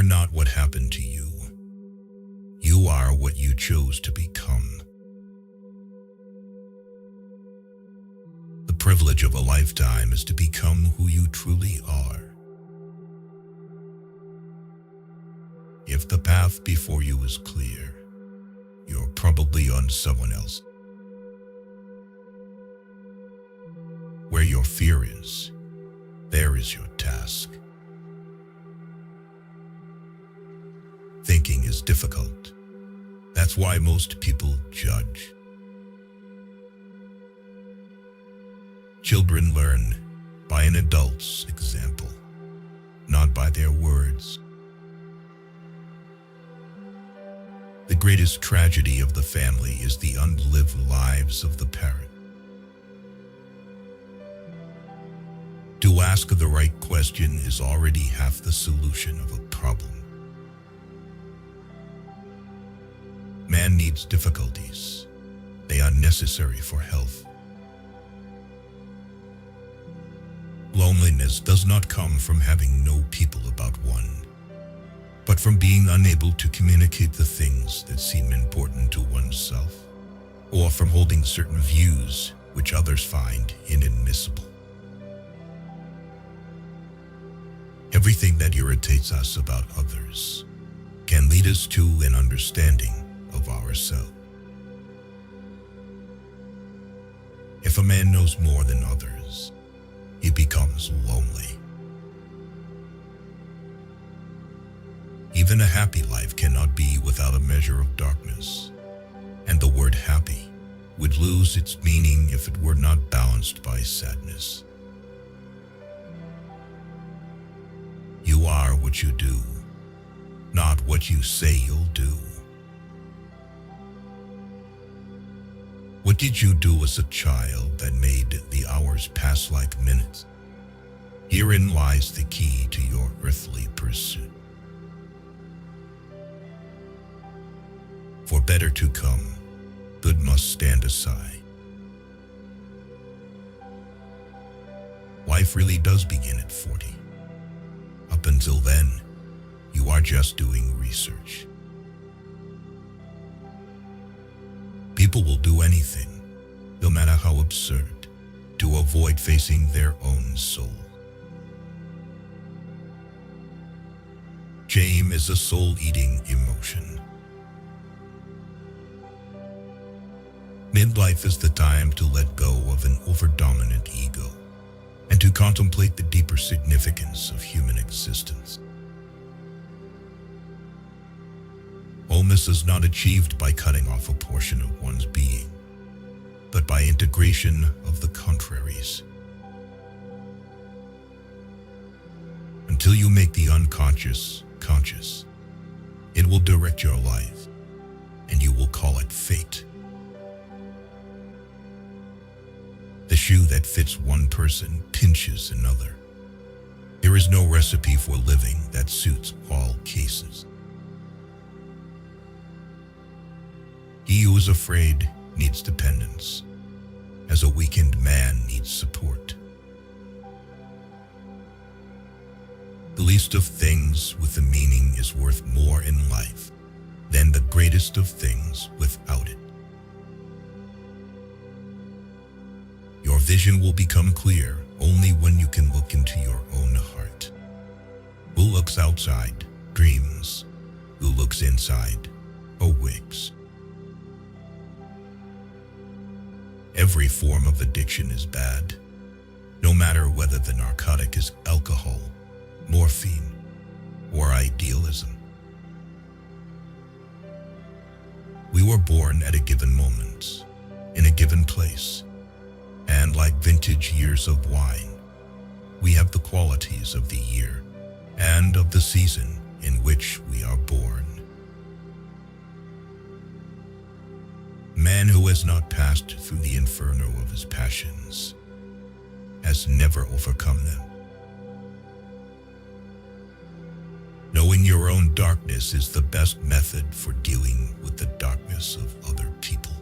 are not what happened to you. You are what you chose to become. The privilege of a lifetime is to become who you truly are. If the path before you is clear, you're probably on someone else. Where your fear is, there is your task. Thinking is difficult. That's why most people judge. Children learn by an adult's example, not by their words. The greatest tragedy of the family is the unlived lives of the parent. To ask the right question is already half the solution of a problem. Man needs difficulties. They are necessary for health. Loneliness does not come from having no people about one, but from being unable to communicate the things that seem important to oneself, or from holding certain views which others find inadmissible. Everything that irritates us about others can lead us to an understanding of ourselves. If a man knows more than others, he becomes lonely. Even a happy life cannot be without a measure of darkness, and the word happy would lose its meaning if it were not balanced by sadness. You are what you do, not what you say you'll do. What did you do as a child that made the hours pass like minutes? Herein lies the key to your earthly pursuit. For better to come, good must stand aside. Life really does begin at 40. Up until then, you are just doing research. People will do anything, no matter how absurd, to avoid facing their own soul. Shame is a soul-eating emotion. Midlife is the time to let go of an overdominant ego and to contemplate the deeper significance of human existence. Wholeness is not achieved by cutting off a portion of one's being, but by integration of the contraries. Until you make the unconscious conscious, it will direct your life, and you will call it fate. The shoe that fits one person pinches another. There is no recipe for living that suits all cases. He who is afraid needs dependence, as a weakened man needs support. The least of things with a meaning is worth more in life than the greatest of things without it. Your vision will become clear only when you can look into your own heart. Who looks outside dreams. Who looks inside awakes. Every form of addiction is bad, no matter whether the narcotic is alcohol, morphine, or idealism. We were born at a given moment, in a given place, and like vintage years of wine, we have the qualities of the year and of the season in which we are born. Man who has not passed through the inferno of his passions has never overcome them. Knowing your own darkness is the best method for dealing with the darkness of other people.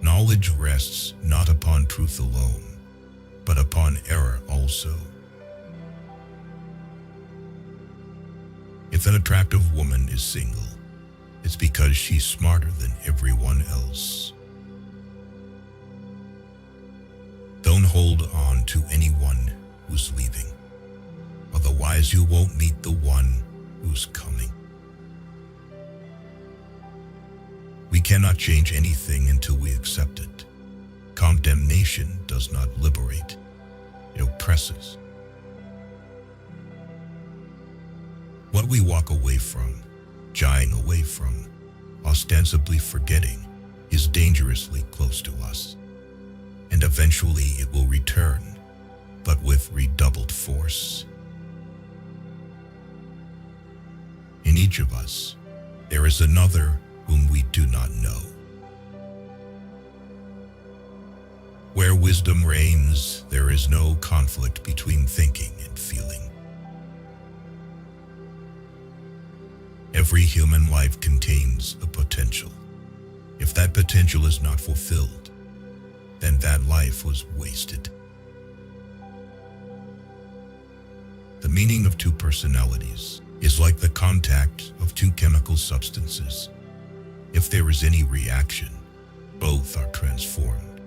Knowledge rests not upon truth alone, but upon error also. If an attractive woman is single, it's because she's smarter than everyone else. Don't hold on to anyone who's leaving. Otherwise, you won't meet the one who's coming. We cannot change anything until we accept it. Condemnation does not liberate. It oppresses. What we walk away from, shying away from, ostensibly forgetting, is dangerously close to us. And eventually it will return, but with redoubled force. In each of us, there is another whom we do not know. Where wisdom reigns, there is no conflict between thinking and feeling. Every human life contains a potential. If that potential is not fulfilled, then that life was wasted. The meaning of two personalities is like the contact of two chemical substances. If there is any reaction, both are transformed.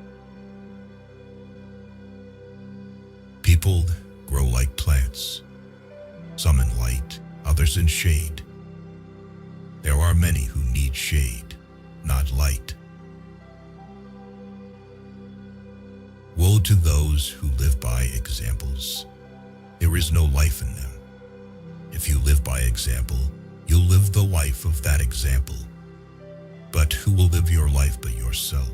People grow like plants, some in light, others in shade. There are many who need shade, not light. Woe to those who live by examples. There is no life in them. If you live by example, you'll live the life of that example. But who will live your life but yourself?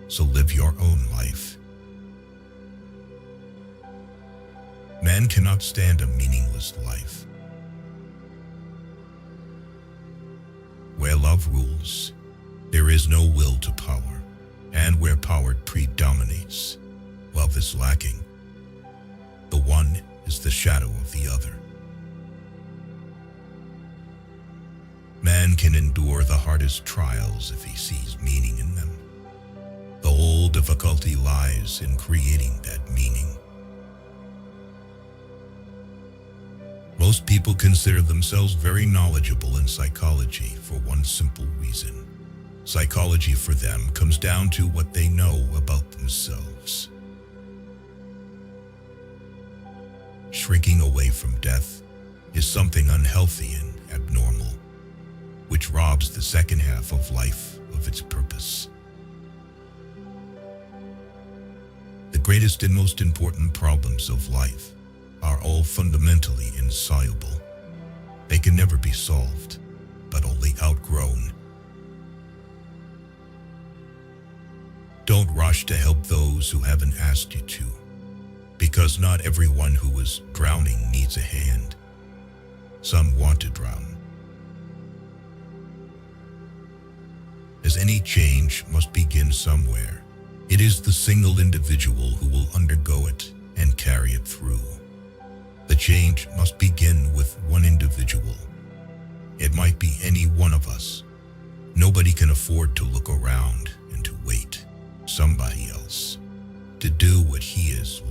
So live your own life. Man cannot stand a meaningless life. Where love rules, there is no will to power, and where power predominates, love is lacking. The one is the shadow of the other. Man can endure the hardest trials if he sees meaning in them. The whole difficulty lies in creating that meaning. Most people consider themselves very knowledgeable in psychology for one simple reason. Psychology for them comes down to what they know about themselves. Shrinking away from death is something unhealthy and abnormal, which robs the second half of life of its purpose. The greatest and most important problems of life are all fundamentally insoluble. They can never be solved, but only outgrown. Don't rush to help those who haven't asked you to, because not everyone who is drowning needs a hand. Some want to drown. As any change must begin somewhere, it is the single individual who will undergo it and carry it through. The change must begin with one individual. It might be any one of us. Nobody can afford to look around and to wait somebody else to do what he is